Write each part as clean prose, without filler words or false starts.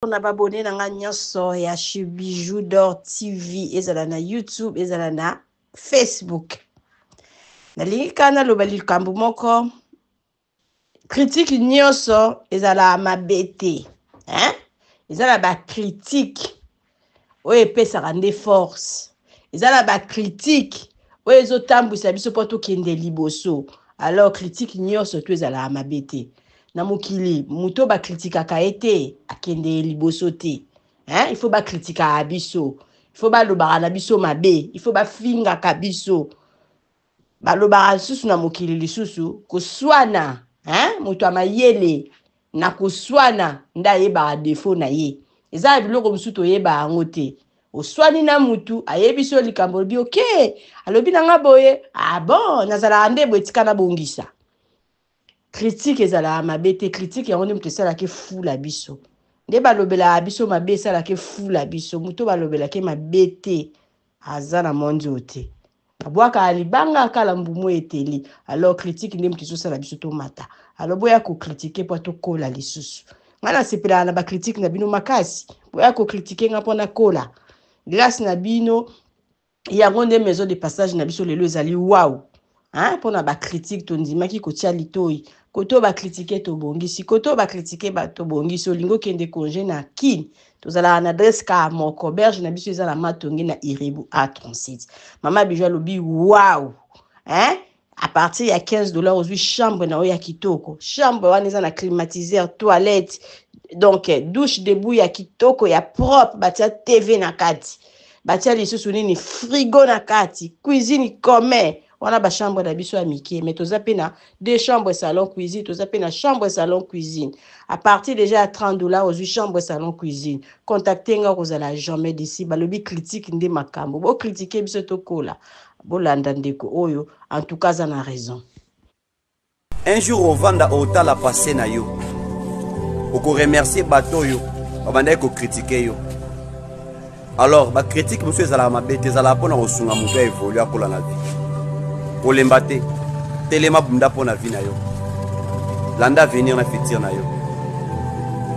On a abonné dans la nyonso ya Bijou d'Or TV ezala na YouTube ezala na Facebook. Nalingi kana lobali likambo moko critique nyonso ezala mabete. Hein? Ezala ba critique oyo epesaka nde force. Ezala ba critique oyo ezotambwisa biso po tokende liboso. Alors critique nyonso to ezala mabete. Na mokili muto ba kritikaka ete akende liboso te. Hein? Il faut ba kritika abiso. Il faut ba lobaka na biso mabe. Il faut ba finga kabiso. Ba lobaka lisusu na mokili lisusu koswana. Hein? Muto amayele na koswana nda yeba defo na ye. Eza biloko musu to yeba yango te. Oswani na mutu ayebiso likambo bi okay. Alobi na nga boye. Ah bon, nazala ande boetika na bongisa. Critique ezala mabete critique yango nde mutu esalaki fula biso nde balobela biso mabe esalaki fula biso mutu balobelaki mabete aza na mondio te abwaka libanga kala mbumu eteli alors critique nde mutu esosala biso tomata alors boya ko critiquer po tokola lisusu ngana sepela na ba critique na bino makasi boya ko critiquer nga pona kola grâce na bino yango nde maison de passage na biso lelo ezali wow. Hein? Pona ba critique tondimaki kotia litoi koto ba critiquer to bongisi koto ba critiquer ba to bongisi olingo kende congé na kin tozala na adresse ka moko berge na biso ezala matongi na Irebu A37 mama Bijou lobi wow. Hein? À partir ya $15 aujourd'hui chambre na oya kitoko chambre wana eza na climatiseur toilette donc douche debout ya kitoko ya propre batia TV na kati batia lisusu nini frigo na kati cuisine commun wana ba chambre na biso ya mike mais toza pe na deux chambres salon cuisine toza pe na chambre salon cuisine à partir déjà à $30 aujourd'hui chambre salon cuisine contactez nga kozala jamais d'ici balobi critique nde makambo bo critiquer biso tokola bolanda ndeko oyo en tout cas na raison. Un jour au vanda otala passé na yo oko remercier bato yo babanda ko critiquer yo alors ba critique monsieur ezala mabete ezala pona kosunga mutu ya évoluer akola na vie kolemba te telema bunda pona vie na yo landa venir na futur na yo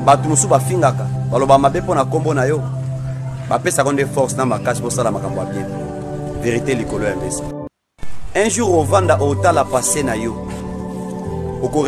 bato musu bafingaka baloba mabe pona kombo na yo bapesa konde force na makasi posala makambo ya bien vérité likolo ya mesa un jour ovanda otala passé na yo oko